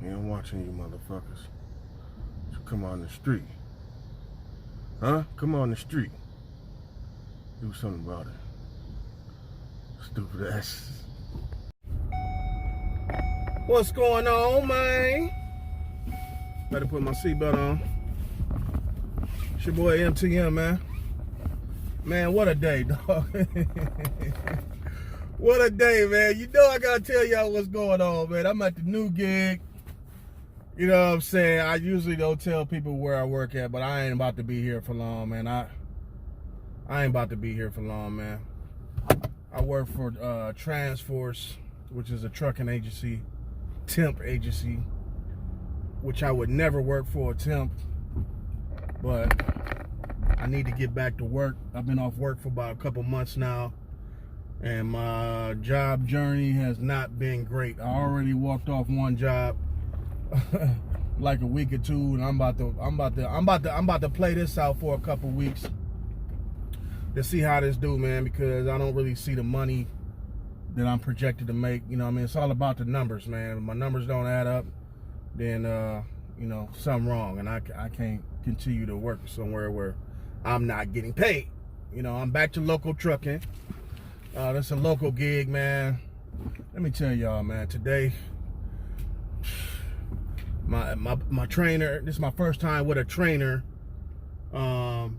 He ain't watching you motherfuckers. So come on the street. Huh? Come on the street. Do something about it. Stupid ass. What's going on, man? Better put my seatbelt on. It's your boy MTM, man. Man, what a day, dog. What a day, man. You know I gotta tell y'all what's going on, man. I'm at the new gig. You know what I'm saying? I usually don't tell people where I work at, but I ain't about to be here for long, man. I ain't about to be here for long, man. I work for Transforce, which is a trucking agency, temp agency, which I would never work for a temp, but I need to get back to work. I've been off work for about a couple months now, and my job journey has not been great. I already walked off one job like a week or two, and I'm about to play this out for a couple weeks to see how this do, man, because I don't really see the money that I'm projected to make. You know what I mean? It's all about the numbers, man. If my numbers don't add up, then you know, something wrong, and I can't continue to work somewhere where I'm not getting paid. You know, I'm back to local trucking. That's a local gig, man. Let me tell y'all, man, today my trainer, this is my first time with a trainer, and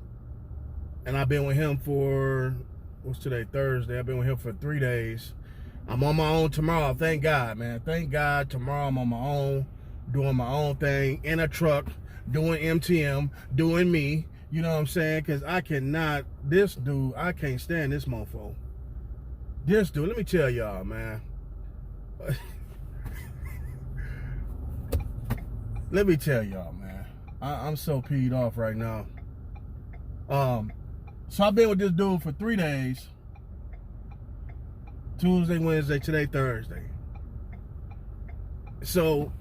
I've been with him for, what's today, Thursday. I've been with him for 3 days. I'm on my own tomorrow, thank God, man. Thank God, tomorrow I'm on my own, doing my own thing, in a truck, doing MTM, doing me, you know what I'm saying? Because I cannot, this dude, I can't stand this mofo. This dude, let me tell y'all, man. Let me tell y'all, man. I'm so peed off right now. So I've been with this dude for 3 days. Tuesday, Wednesday, today, Thursday. So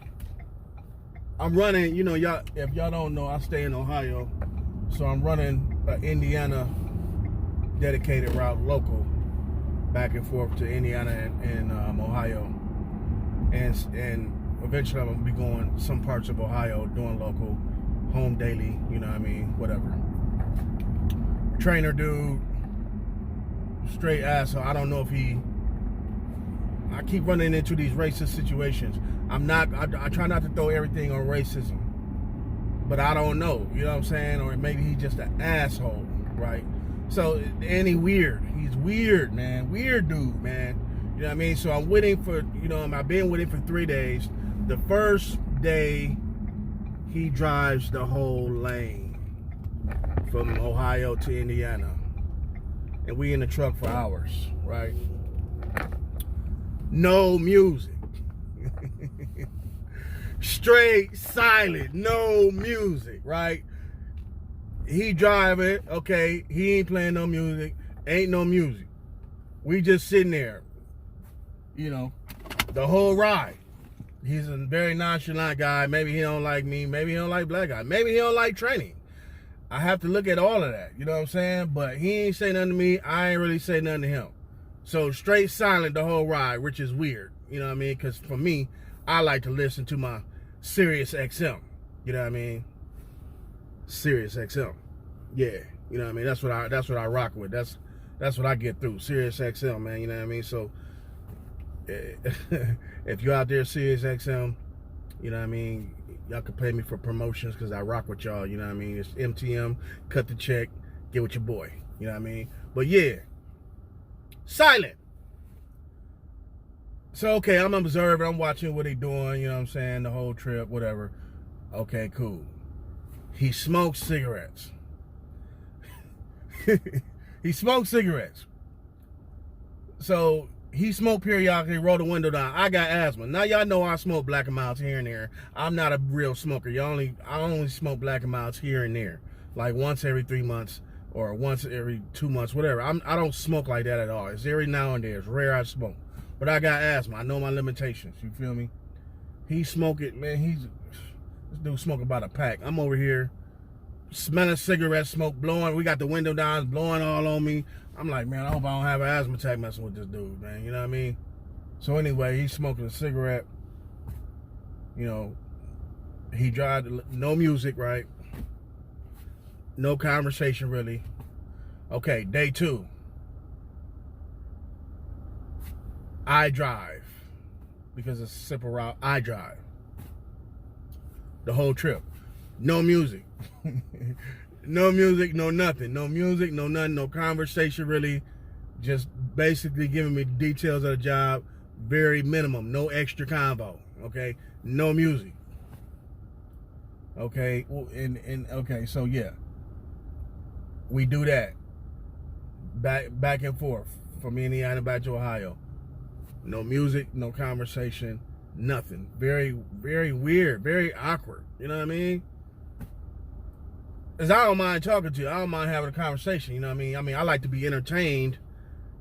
I'm running, you know, y'all, if y'all don't know, I stay in Ohio. So I'm running an Indiana dedicated route, local, back and forth to Indiana and Ohio. And eventually I'm gonna be going some parts of Ohio, doing local, home daily, you know what I mean, whatever. Trainer dude, straight asshole. I don't know if I keep running into these racist situations. I try not to throw everything on racism, but I don't know, you know what I'm saying? Or maybe he's just an asshole, right? So, and he's weird, man. Weird dude, man. You know what I mean? So I'm waiting for, you know, I've been with him for 3 days. The first day, he drives the whole lane from Ohio to Indiana. And we in the truck for hours, right? No music. Straight silent, no music, right? He driving, okay, he ain't playing no music, ain't no music. We just sitting there, you know, the whole ride. He's a very nonchalant guy. Maybe he don't like me, maybe he don't like black guys, maybe he don't like training. I have to look at all of that, you know what I'm saying? But he ain't say nothing to me, I ain't really say nothing to him. So straight silent the whole ride, which is weird, you know what I mean? Because for me, I like to listen to my Sirius XM, you know what I mean? Sirius XM, yeah, you know what I mean? That's what I rock with. That's what I get through, Sirius XM, man, you know what I mean? So if you're out there, Sirius XM, you know what I mean, y'all can pay me for promotions because I rock with y'all, you know what I mean? It's MTM, cut the check, get with your boy, you know what I mean? But yeah, silent. So, okay, I'm observing, I'm watching what he doing, you know what I'm saying, the whole trip, whatever. Okay, cool. He smokes cigarettes. He smokes cigarettes. So, he smoked periodically, roll the window down. I got asthma. Now, y'all know I smoke Black & Milds here and there. I'm not a real smoker. I only smoke Black & Milds here and there. Like once every 3 months or once every 2 months, whatever. I don't smoke like that at all. It's every now and then. It's rare I smoke. But I got asthma. I know my limitations. You feel me? He smoke it, man. This dude smoking about a pack. I'm over here smelling cigarette smoke, blowing. We got the window down, blowing all on me. I'm like, man, I hope I don't have an asthma attack messing with this dude, man. You know what I mean? So anyway, he's smoking a cigarette. You know, he drive, no music, right? No conversation, really. Okay, day 2. I drive. Because it's a simple route, I drive. The whole trip. No music. No music, no nothing. No music, no nothing, no conversation, really. Just basically giving me details of the job. Very minimum. No extra convo. Okay? No music. Okay? And okay, so yeah. We do that. Back and forth. From Indiana back to Ohio. No music, no conversation, nothing. Very, very weird, very awkward. You know what I mean? Because I don't mind talking to you. I don't mind having a conversation. You know what I mean? I like to be entertained,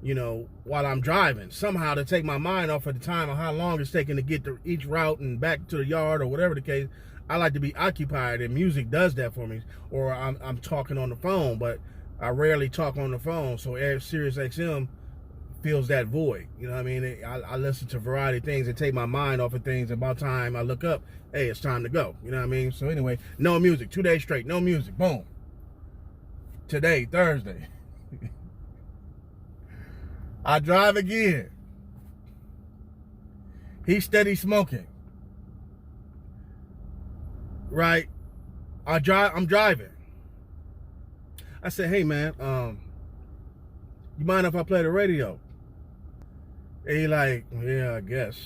you know, while I'm driving. Somehow to take my mind off of the time of how long it's taking to get to each route and back to the yard or whatever the case. I like to be occupied, and music does that for me. Or I'm talking on the phone, but I rarely talk on the phone. So Sirius XM fills that void. You know what I mean? I listen to a variety of things and take my mind off of things. About time I look up, hey, it's time to go. You know what I mean? So anyway, no music. 2 days straight, no music. Boom. Today, Thursday. I drive again. He's steady smoking. Right? I'm driving. I said, hey man, you mind if I play the radio? And he like, yeah, I guess.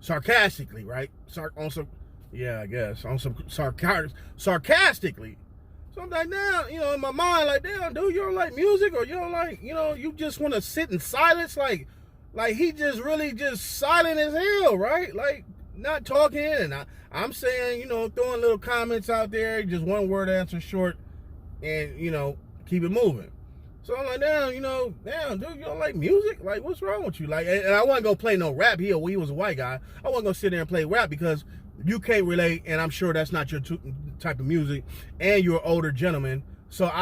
Sarcastically, right? Yeah, I guess. On some sarcastically. So I'm like, now, you know, in my mind, like, damn, dude, you don't like music, or you don't like, you know, you just want to sit in silence, like he just really just silent as hell, right? Like, not talking, and I'm saying, you know, throwing little comments out there, just one word answer short, and, you know, keep it moving. So I'm like, damn, dude, you don't like music? Like, what's wrong with you? Like, and I wasn't gonna play no rap. He was a white guy. I wasn't gonna sit there and play rap because you can't relate, and I'm sure that's not your type of music, and you're an older gentleman. So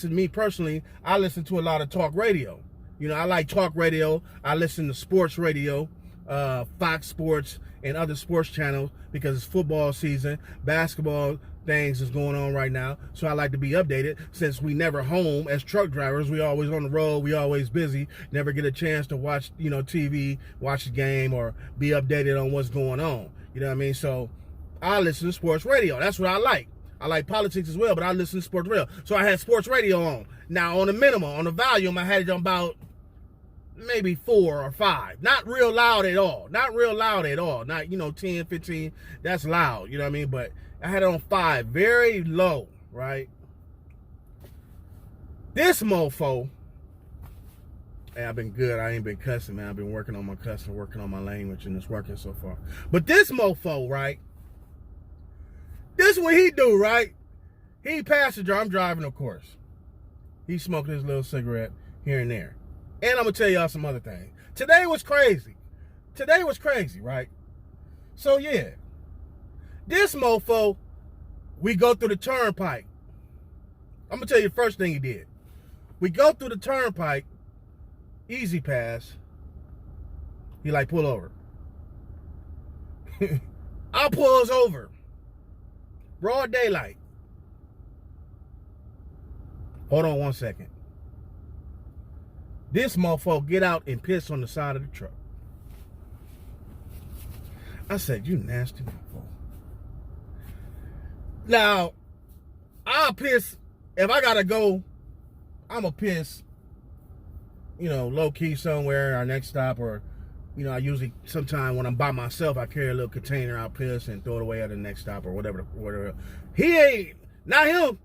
me personally, I listen to a lot of talk radio. You know, I like talk radio. I listen to sports radio, Fox Sports and other sports channels, because it's football season, basketball things is going on right now. So I like to be updated, since we never home as truck drivers. We always on the road. We always busy. Never get a chance to watch, you know, TV, watch the game, or be updated on what's going on. You know what I mean? So I listen to sports radio. That's what I like. I like politics as well, but I listen to sports radio. So I had sports radio on. Now on the minimum, on the volume, I had it on about maybe 4 or 5. Not real loud at all. Not, you know, 10, 15. That's loud, you know what I mean? But I had it on 5, very low, right? This mofo, hey, I've been good. I ain't been cussing, man. I've been working on my cussing, working on my language, and it's working so far. But this mofo, right? This what he do, right? He passenger, I'm driving, of course. He's smoking his little cigarette here and there. And I'm going to tell y'all some other things. Today was crazy, right? So, yeah. This mofo, we go through the turnpike. I'm going to tell you the first thing he did. We go through the turnpike, easy pass. He like, pull over. I pulls over. Broad daylight. Hold on 1 second. This mofo get out and piss on the side of the truck. I said, you nasty mofo. Now, I'll piss. If I gotta go, I'm gonna piss, you know, low key somewhere, our next stop, or, you know, I usually, sometime when I'm by myself, I carry a little container, I'll piss and throw it away at the next stop or whatever. He ain't, not him.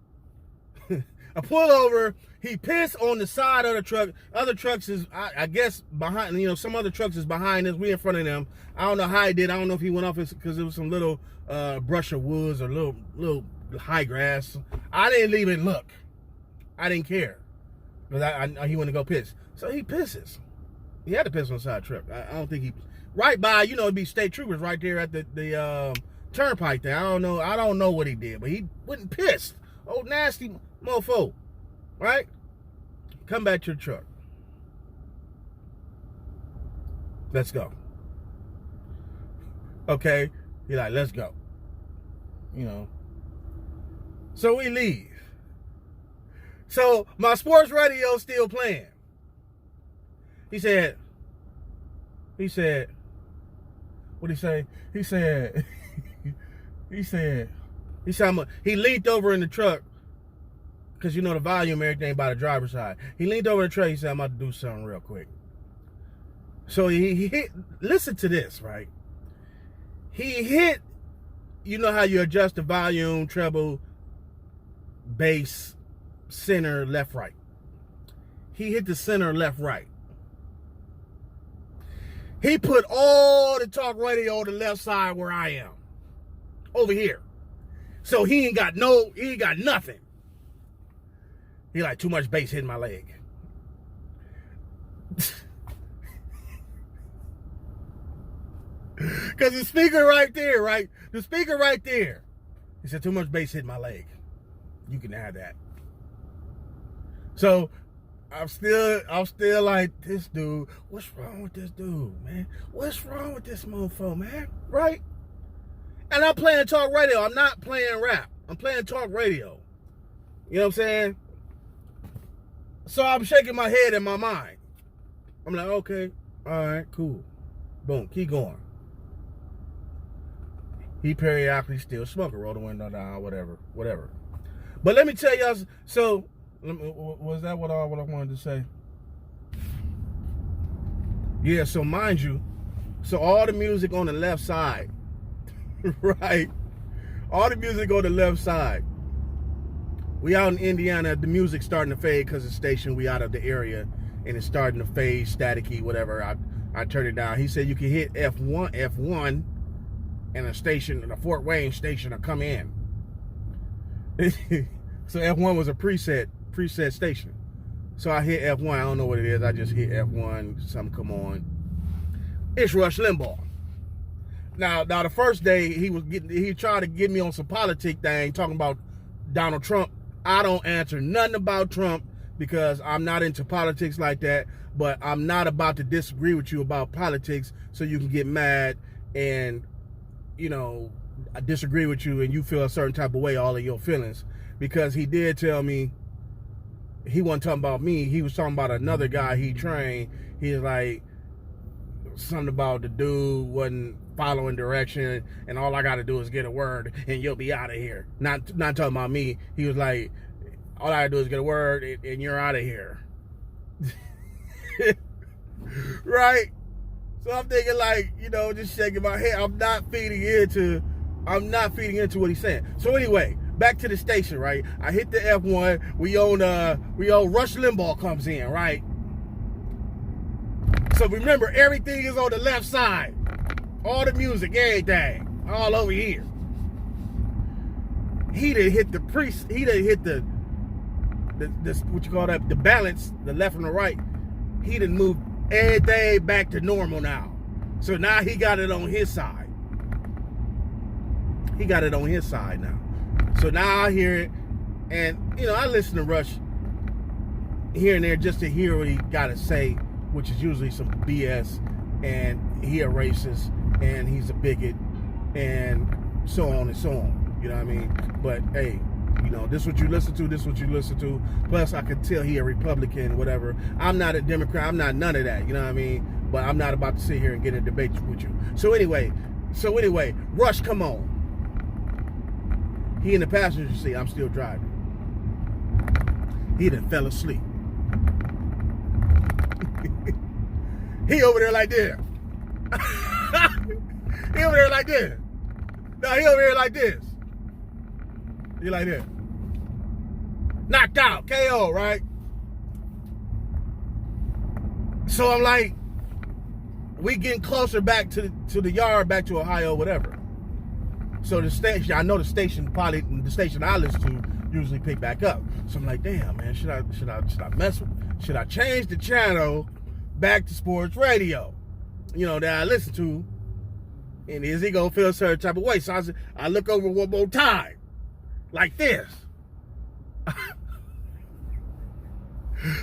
I pull over, he pissed on the side of the truck. Other trucks is, I guess, behind, you know, some other trucks is behind us. We in front of them. I don't know how he did. I don't know if he went off because it was some little brush of woods or little high grass. I didn't even look. I didn't care. Because he went to go piss. So he pisses. He had to piss on the side of the truck. I don't think he, right by, you know, it'd be state troopers right there at the turnpike there. I don't know what he did, but he wouldn't piss. Oh, nasty mofo, right? Come back to the truck. Let's go. Okay, He like, let's go. So we leave. So my sports radio still playing. He said, what'd he say? He said, he leaned over in the truck, because the volume, everything by the driver's side. He leaned over in the truck, he said, I'm about to do something real quick. So he hit, listen to this, right? He hit, how you adjust the volume, treble, bass, center, left, right. He hit the center, left, right. He put all the talk radio on the left side where I am. Over here. So he ain't got nothing. He like, too much bass hitting my leg. Because the speaker right there, right? The speaker right there. He said, too much bass hitting my leg. You can have that. So I'm still like, this dude, what's wrong with this dude, man? What's wrong with this mofo, man? Right? And I'm playing talk radio. I'm not playing rap. I'm playing talk radio. You know what I'm saying? So I'm shaking my head in my mind. I'm like, okay, all right, cool. Boom, keep going. He periodically still smoking, roll the window down, whatever. But let me tell y'all, so, was that what I wanted to say? Yeah, so mind you, so all the music on the left side, right? All the music on the left side. We out in Indiana, the music's starting to fade because the station, we out of the area, and it's starting to fade, staticky, whatever. I turned it down. He said you can hit F1, and a station, a Fort Wayne station will come in. So F1 was a preset station. So I hit F1. I don't know what it is. I just hit F1. Something come on. It's Rush Limbaugh. Now the first day he tried to get me on some politic thing, talking about Donald Trump. I don't answer nothing about Trump because I'm not into politics like that. But I'm not about to disagree with you about politics so you can get mad and, I disagree with you and you feel a certain type of way, all of your feelings. Because he did tell me, he wasn't talking about me, he was talking about another guy he trained. He was like, something about the dude wasn't following direction and all I got to do is get a word and you'll be out of here. Not talking about me. He was like, all I got to do is get a word and you're out of here. Right? So I'm thinking like, just shaking my head. I'm not feeding into what he's saying. So anyway, back to the station, right? I hit the F1. We own Rush Limbaugh comes in, right? So remember, everything is on the left side. All the music, everything, all over here. He done hit the what you call that, the balance, the left and the right. He done moved everything back to normal now. So now he got it on his side. He got it on his side now. So now I hear it, and I listen to Rush here and there just to hear what he got to say, which is usually some BS, and he a racist, and he's a bigot, and so on and so on. You know what I mean? But hey, this is what you listen to, this is what you listen to. Plus, I could tell he a Republican, whatever. I'm not a Democrat, I'm not none of that, you know what I mean? But I'm not about to sit here and get in a debate with you. So anyway, Rush, come on. He in the passenger seat, I'm still driving. He done fell asleep. He over there like this. He over there like this. No, he over here like this. He like this. Knocked out, KO, right? So I'm like, we getting closer back to the yard, back to Ohio, whatever. So the station, I know the station I listen to usually pick back up. So I'm like, damn, man, should I change the channel back to sports radio, that I listen to, and is he gonna feel a certain type of way? So I look over one more time, like this.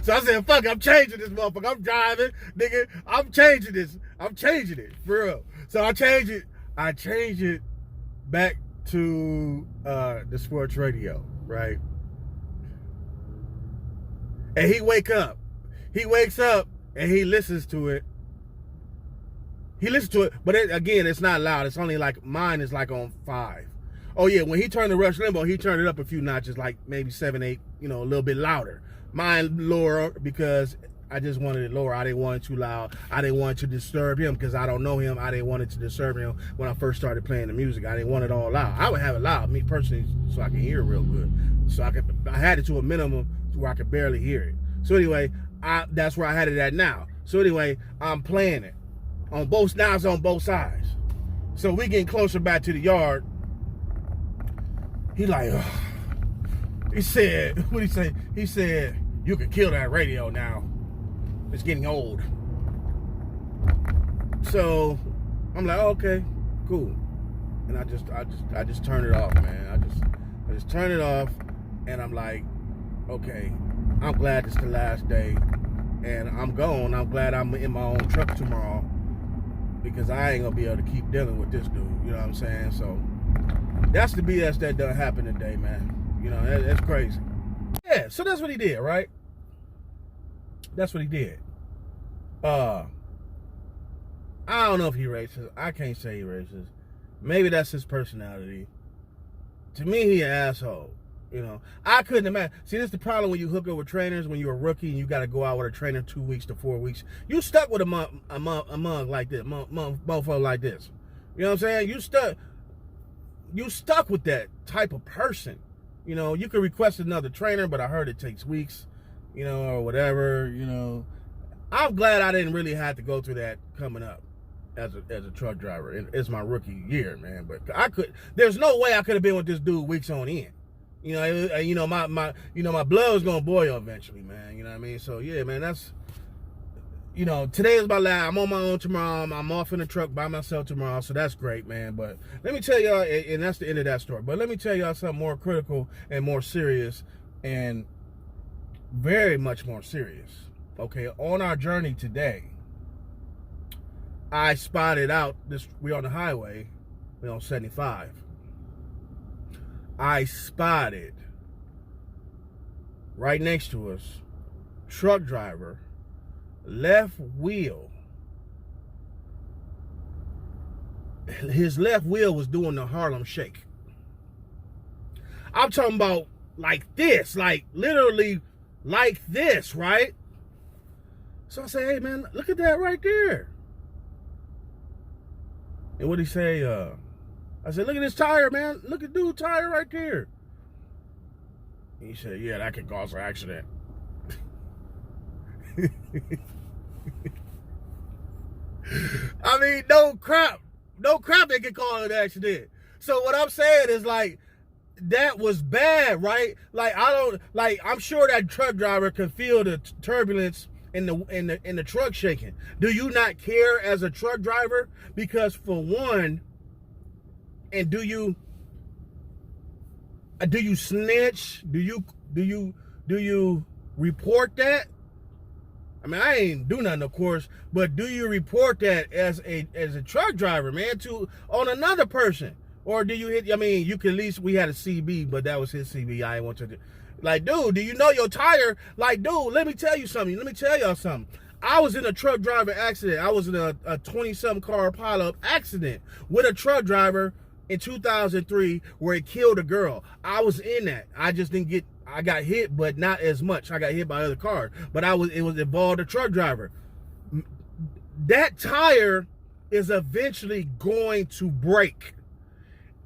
So I said, fuck, I'm changing this motherfucker. I'm driving, nigga. I'm changing this. I'm changing it, for real. So I change it back to the sports radio, right? And he wakes up and he listens to it. But again, it's not loud. It's only like, mine is like on 5. Oh yeah, when he turned the Rush Limbaugh, he turned it up a few notches, like maybe 7, 8, a little bit louder. Mine lower because I just wanted it lower. I didn't want it too loud. I didn't want it to disturb him because I don't know him. I didn't want it to disturb him when I first started playing the music. I didn't want it all loud. I would have it loud, me personally, so I can hear it real good. I had it to a minimum where I could barely hear it. So anyway, that's where I had it at now. So anyway, I'm playing it on both sides. So we getting closer back to the yard. He like, ugh. He said, what'd he say? He said, you can kill that radio now. It's getting old. So I'm like, okay, cool. And I just turned it off, man. I just turned it off, and I'm like, okay, I'm glad it's the last day, and I'm gone. I'm glad I'm in my own truck tomorrow, because I ain't gonna be able to keep dealing with this dude. You know what I'm saying? So that's the BS that done happened today, man. That's crazy. Yeah, so that's what he did, right? That's what he did. I don't know if he racist. I can't say he racist. Maybe that's his personality. To me, he an asshole. I couldn't imagine. See, this is the problem when you hook up with trainers when you're a rookie and you got to go out with a trainer 2 weeks to 4 weeks. You stuck with a mug like this, motherfucker like this. You know what I'm saying? You stuck with that type of person. You could request another trainer, but I heard it takes weeks, or whatever. I'm glad I didn't really have to go through that coming up as a truck driver. It's my rookie year, man. But there's no way I could have been with this dude weeks on end. My blood was gonna boil eventually, man. You know what I mean? So yeah, man, that's today is my last. I'm on my own tomorrow. I'm off in the truck by myself tomorrow, so that's great, man. But let me tell y'all, and that's the end of that story. But let me tell y'all something more critical and more serious, and very much more serious. Okay, on our journey today, I spotted out we're on the highway, we're on 75. I spotted right next to us, truck driver, left wheel. His left wheel was doing the Harlem Shake. I'm talking about like this, like literally like this, right? So I say, hey man, look at that right there. And what'd he say? I said, look at this tire, man. Look at dude's tire right there. He said, yeah, that could cause an accident. I mean, no crap it could cause an accident. So what I'm saying is like, that was bad, right? Like I'm sure that truck driver could feel the turbulence in the truck shaking. Do you not care as a truck driver? Because for one, and do you snitch? Do you report that? I mean, I ain't do nothing, of course, but do you report that as a truck driver, man, on another person? Or do you hit? I mean, you can at least, we had a CB, but that was his CB. I didn't want to. Like, dude, do you know your tire? Like, dude, let me tell you something. Let me tell y'all something. I was in a truck driver accident. I was in a 20-something car pileup accident with a truck driver in 2003 where it killed a girl. I was in that. I just didn't get, I got hit, but not as much. I got hit by other cars, but it was involved a truck driver. That tire is eventually going to break.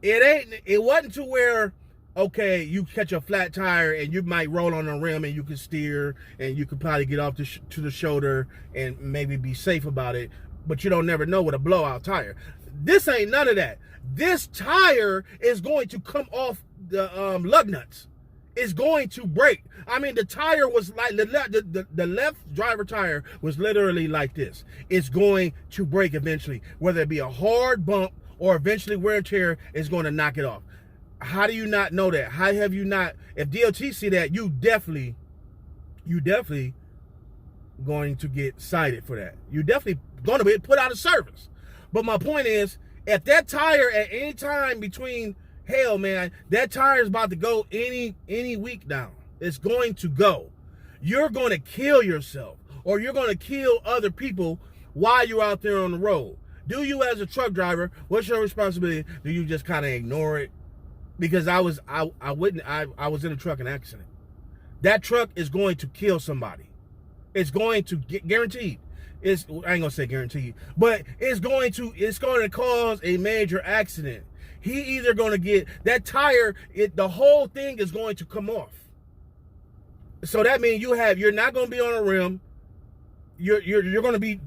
It wasn't to where, okay, you catch a flat tire and you might roll on the rim and you can steer and you could probably get off to the shoulder and maybe be safe about it, but you don't never know with a blowout tire. This ain't none of that. This tire is going to come off the lug nuts. It's going to break. I mean, the tire was like, the left driver tire was literally like this. It's going to break eventually, whether it be a hard bump or eventually wear and tear is going to knock it off. How do you not know that? How have you not? If DOT see that, you definitely going to get cited for that. You definitely going to be put out of service. But my point is, If that tire at any time between, hell, man, that tire is about to go any week now. It's going to go. You're going to kill yourself, or you're going to kill other people while you're out there on the road. Do you, as a truck driver, what's your responsibility? Do you just kind of ignore it? Because I was in a trucking accident. That truck is going to kill somebody. It's going to get guaranteed. I ain't gonna say guaranteed, but it's going to cause a major accident. He either gonna get that tire, the whole thing is going to come off. So that means you're not gonna be on a rim. You're gonna be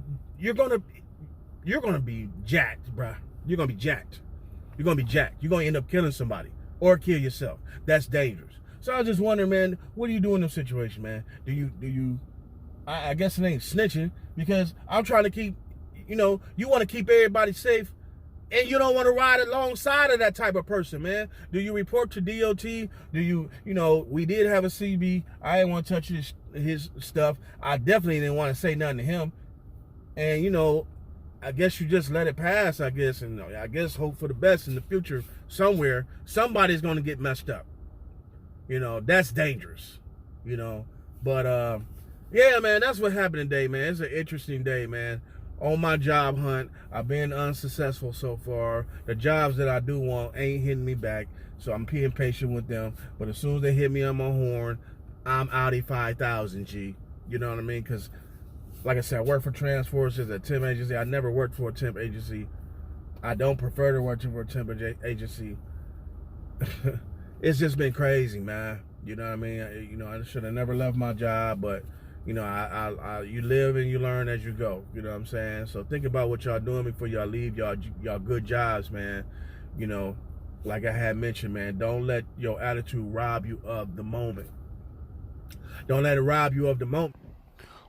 jacked, bruh. You're gonna be jacked. You're gonna be jacked. You're gonna end up killing somebody or kill yourself. That's dangerous. So I was just wondering, man, what do you do in this situation, man? Do you I guess it ain't snitching, because I'm trying to keep, you want to keep everybody safe, and you don't want to ride alongside of that type of person, man. Do you report to DOT? Do you, we did have a CB. I didn't want to touch his stuff. I definitely didn't want to say nothing to him. And, I guess you just let it pass, I guess. And I guess hope for the best in the future somewhere. Somebody's going to get messed up. That's dangerous, But, yeah, man, that's what happened today, man. It's an interesting day, man. On my job hunt, I've been unsuccessful so far. The jobs that I do want ain't hitting me back, so I'm being patient with them. But as soon as they hit me on my horn, I'm outie 5,000, G. You know what I mean? Because, like I said, I work for Transforce as a temp agency. I never worked for a temp agency. I don't prefer to work for a temp agency. It's just been crazy, man. You know what I mean? I should have never left my job, but you live and you learn as you go. You know what I'm saying? So think about what y'all doing before y'all leave y'all good jobs, man. Like I had mentioned, man, don't let your attitude rob you of the moment. Don't let it rob you of the moment.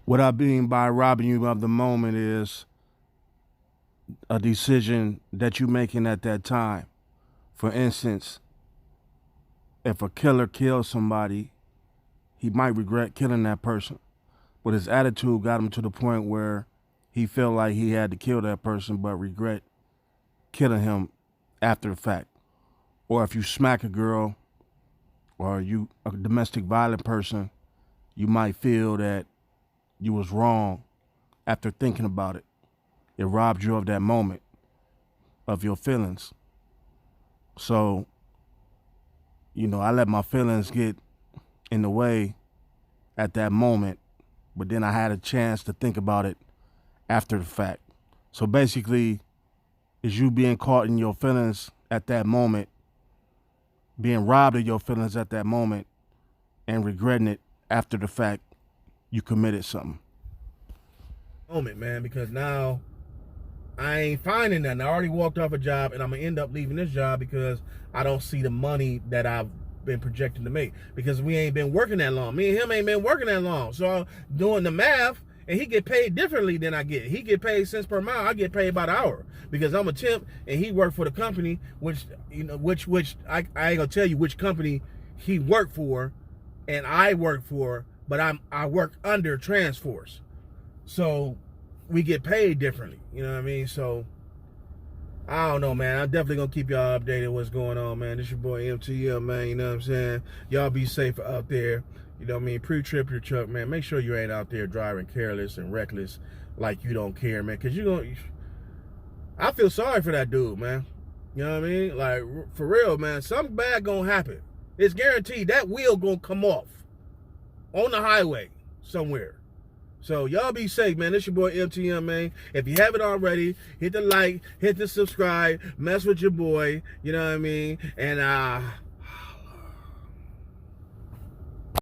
What I mean by robbing you of the moment is a decision that you're making at that time. For instance, if a killer kills somebody, he might regret killing that person. But his attitude got him to the point where he felt like he had to kill that person, but regret killing him after the fact. Or if you smack a girl, or you a domestic violent person, you might feel that you was wrong after thinking about it. It robbed you of that moment, of your feelings. So, I let my feelings get in the way at that moment, but then I had a chance to think about it after the fact. So basically, is you being caught in your feelings at that moment, being robbed of your feelings at that moment, and regretting it after the fact you committed something. Moment, man, because now I ain't finding nothing. I already walked off a job, and I'm going to end up leaving this job because I don't see the money that I've been projecting to make, because we ain't been working that long. Me and him ain't been working that long. So doing the math, and he get paid differently than I get. He get paid cents per mile. I get paid by the hour, because I'm a temp and he worked for the company, which I ain't gonna tell you which company he worked for and I work for, but I work under Transforce. So we get paid differently. You know what I mean? So I don't know, man. I'm definitely going to keep y'all updated what's going on, man. This your boy MTL, man. You know what I'm saying? Y'all be safe out there. You know what I mean? Pre-trip your truck, man. Make sure you ain't out there driving careless and reckless like you don't care, man. Because I feel sorry for that dude, man. You know what I mean? Like, for real, man. Something bad going to happen. It's guaranteed that wheel going to come off on the highway somewhere. So y'all be safe, man. This your boy MTM, man. If you haven't already, hit the like, hit the subscribe, mess with your boy. You know what I mean? And